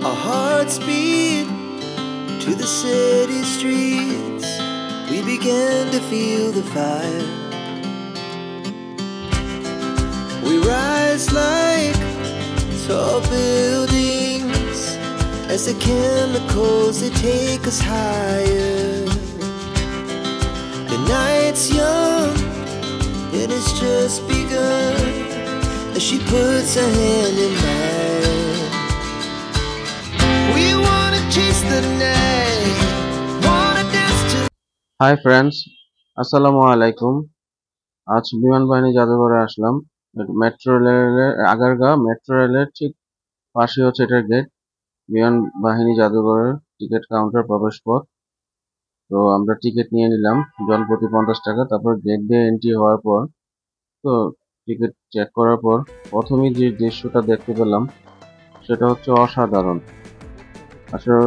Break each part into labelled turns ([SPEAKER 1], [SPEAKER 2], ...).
[SPEAKER 1] Our hearts beat to the city streets. We began to feel the fire. We rise like tall buildings as the chemicals they take us higher. The night's young and it's just begun as she puts her hand in mine. We wanna chase the night, wanna dance to.
[SPEAKER 2] Hi friends, আসসালামু আলাইকুম। আজ বিমান বাহিনী জাদুঘরে আসলাম। Metro রেলের Agargaon metro রেলের ঠিক পাশে হচ্ছে এটার গেট। বিমান বাহিনী জাদুঘরের টিকিট কাউন্টার প্রবেশ পথ। তো আমরা টিকিট নিয়ে নিলাম জনপ্রতি 50 টাকা। তারপর গেট দিয়ে এন্ট্রি হওয়ার পর তো টিকিট চেক করার পর প্রথমেই যে দৃশ্যটা দেখতে পেলাম সেটা হচ্ছে অসাধারণ। আসলে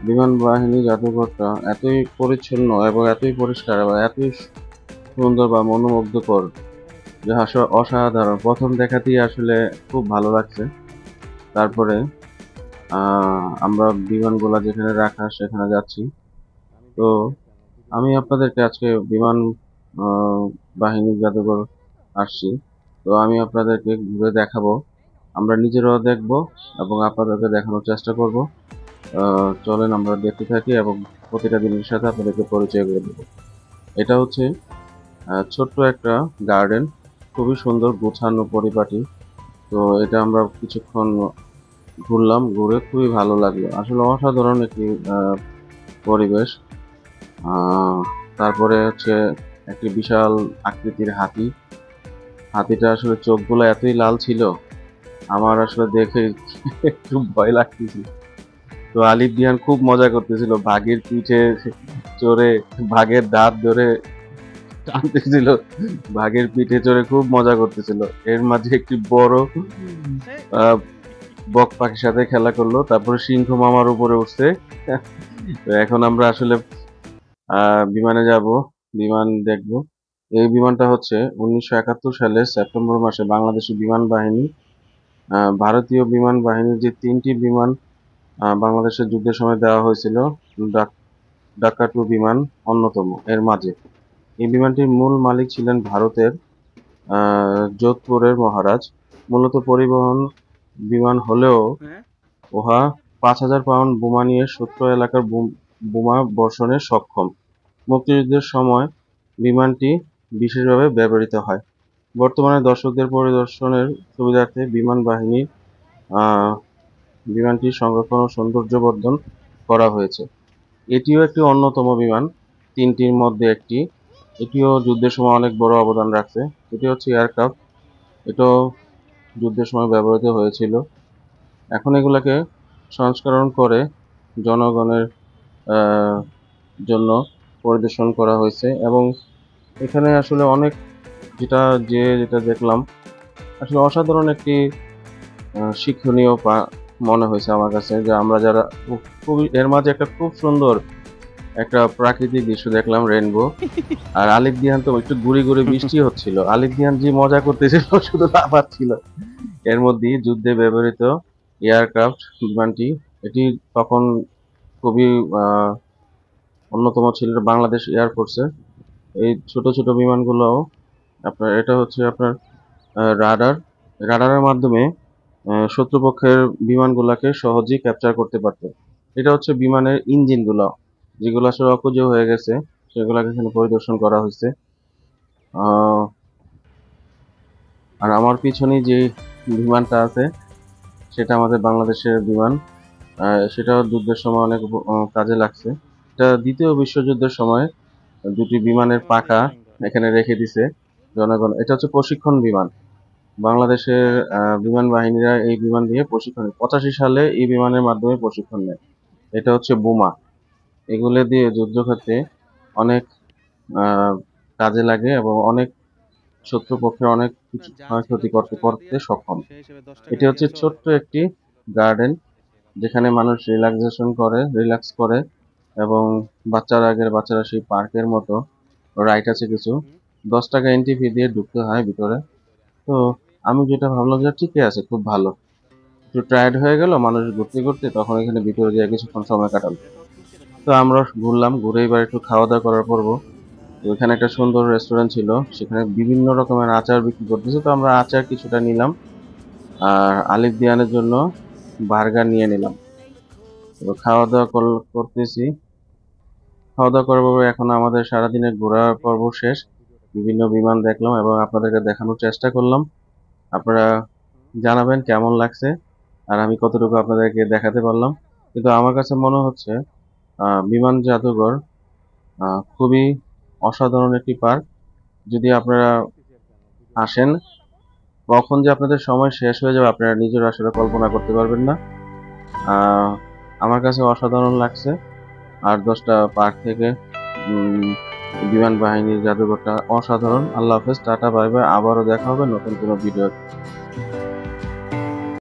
[SPEAKER 2] বিমান বাহিনী জাদুঘরটা এতই পরিচ্ছন্ন এবং এতই পরিষ্কার এবং এতই সুন্দর বা মনোমুগ্ধকর যে আসলে অসাধারণ। প্রথম দেখাতেই আসলে খুব ভালো লাগছে। তারপরে আমরা বিমানগুলা যেখানে রাখা সেখানে যাচ্ছি। তো আমি আপনাদেরকে আজকে বিমান বাহিনী জাদুঘর আসছি। তো আমি আপনাদেরকে ঘুরে দেখাবো, আমরা নিজেরাও দেখব এবং আপনাদেরকে দেখানোর চেষ্টা করব। চলেন আমরা দেখতে থাকি এবং প্রতিটা জিনিসের সাথে আপনাদেরকে পরিচয় করে দেবো। এটা হচ্ছে ছোট্ট একটা গার্ডেন, খুবই সুন্দর গোছানো পরিপাটি। তো এটা আমরা কিছুক্ষণ ঘুরলাম, ঘুরে খুবই ভালো লাগলো। আসলে অসাধারণ একটি পরিবেশ। তারপরে হচ্ছে একটি বিশাল আকৃতির হাতি। হাতিটা আসলে চোখগুলো এতই লাল ছিল, আমার আসলে দেখে একটু ভয় লাগতেছিল। তো আলিফ দিয়ান খুব মজা করতেছিল, বাঘের পিঠে চড়ে বাঘের দাঁত ধরে টানতেছিল, বাঘের পিঠে চড়ে খুব মজা করতেছিল। এর মাঝে একটি বড় বক পাখির সাথে খেলা করলো, তারপরে সিংহ মামার উপরে উঠছে। তো এখন আমরা আসলে বিমানে যাব, বিমান দেখব। এই বিমানটা হচ্ছে 1971 সালে সেপ্টেম্বর মাসে বাংলাদেশি বিমান বাহিনী, ভারতীয় বিমান বাহিনীর যে 3টি বিমান বাংলাদেশের যুদ্ধের সময় দেওয়া হয়েছিল, ডাকা-2 বিমান অন্যতম এর মাঝে। এই বিমানটির মূল মালিক ছিলেন ভারতের যোধপুরের মহারাজ। মূলত পরিবহন বিমান হলেও উহা 5000 পাউন্ড বোমা নিয়ে শত্রু এলাকার বোমা বর্ষণে সক্ষম। মুক্তিযুদ্ধের সময় বিমানটি বিশেষভাবে ব্যবহৃত হয়। বর্তমানে দর্শকদের পরিদর্শনের সুবিধার্থে বিমান বাহিনীর বিমানটি সংরক্ষণ ও সৌন্দর্যবর্ধন করা হয়েছে। এটিও একটি অন্যতম বিমান, 3টির মধ্যে একটি। এটিও যুদ্ধের সময় অনেক বড় অবদান রাখছে। এটি হচ্ছে এয়ারক্রাফট, এটাও যুদ্ধের সময় ব্যবহৃত হয়েছিল। এখন এগুলাকে সংস্করণ করে জনগণের জন্য পরিদর্শন করা হয়েছে এবং এখানে আসলে অনেক যেটা দেখলাম আসলে অসাধারণ একটি শিক্ষণীয় মনে হয়েছে আমার কাছে, যে আমরা যারা খুবই এর মাঝে একটা খুব সুন্দর একটা প্রাকৃতিক দৃশ্য দেখলাম, রেনবো। আর আলিফ দিহান তো একটু গুড়ি গুড়ি বৃষ্টি হচ্ছিল, আলিফ দিহান যে মজা করতেছিল শুধু লাফাচ্ছিল। এর মধ্যে যুদ্ধে ব্যবহৃত এয়ারক্রাফট বিমানটি, এটি তখন খুবই অন্যতম ছিল বাংলাদেশ এয়ারফোর্সে। এই ছোট ছোট বিমানগুলো আপনার, এটা হচ্ছে আপনার রাডারের মাধ্যমে শত্রুপক্ষের বিমানগুলোকে সহজেই ক্যাপচার করতে পারত। এটা হচ্ছে বিমানের ইঞ্জিনগুলো, যেগুলো আসলে অকেজো হয়ে গেছে, সেগুলোকে এখানে পরিদর্শন করা হয়েছে। আর আমার পিছনে যে বিমানটা আছে সেটা আমাদের বাংলাদেশের বিমান, সেটাও যুদ্ধের সময় অনেক কাজে লাগছে। এটা দ্বিতীয় বিশ্বযুদ্ধের সময় দুটি বিমানের পাখা এখানে রেখে দিছে জনগণ। এটা হচ্ছে প্রশিক্ষণ বিমান, বাংলাদেশের বিমান বাহিনীরা এই বিমান দিয়ে প্রশিক্ষণ 85 সালে এই বিমানের মাধ্যমে প্রশিক্ষণ নেয়। এটা হচ্ছে বোমা, এগুলো দিয়ে যুদ্ধক্ষেত্রে অনেক কাজে লাগে এবং অনেক শত্রুপক্ষের অনেক কিছু ক্ষয়ক্ষতি করতে সক্ষম। এটি হচ্ছে ছোট্ট একটি গার্ডেন, যেখানে মানুষ রিল্যাক্স করে এবং বাচ্চারা সেই পার্কের মতো রাইড আছে কিছু। 10 টাকা এন্ট্রি ফি দিয়ে ঢুকতে হয় ভিতরে। তো আমি যেটা ভাবলাম যে ঠিকই আছে, খুব ভালো। একটু টায়ার্ড হয়ে গেল মানুষ ঘুরতে ঘুরতে, তখন এখানে ভিতরে যেয়ে কিছুক্ষণ সময় কাটালো। তো আমরা ঘুরলাম, ঘুরে এবার একটু খাওয়া দাওয়া করার পর্ব। তো এখানে একটা সুন্দর রেস্টুরেন্ট ছিল, সেখানে বিভিন্ন রকমের আচার বিক্রি করতেছে, তো আমরা আচার কিছুটা নিলাম আর আলিফ দিয়ানের জন্য বার্গার নিয়ে নিলাম। তো খাওয়া দাওয়া করতেছি। খাওয়া দাওয়া করার পর এখন আমাদের সারাদিনের ঘোরার পর্ব শেষ। বিভিন্ন বিমান দেখলাম এবং আপনাদেরকে দেখানোর চেষ্টা করলাম। আপনারা জানাবেন কেমন লাগছে আর আমি কতটুকু আপনাদেরকে দেখাতে পারলাম। কিন্তু আমার কাছে মনে হচ্ছে বিমান জাদুঘর খুবই অসাধারণ একটি পার্ক। যদি আপনারা আসেন, কখন যে আপনাদের সময় শেষ হয়ে যাবে আপনারা নিজেরা আসলে কল্পনা করতে পারবেন না। আহ, আমার কাছে অসাধারণ লাগছে। 8-10টা পার্ক থেকে বিমান বাহিনীর জাদুঘরটা অসাধারণ। আল্লাহ হাফেজ, টাটা, বাই বাই। আবারও দেখা হবে নতুন কোনো ভিডিও।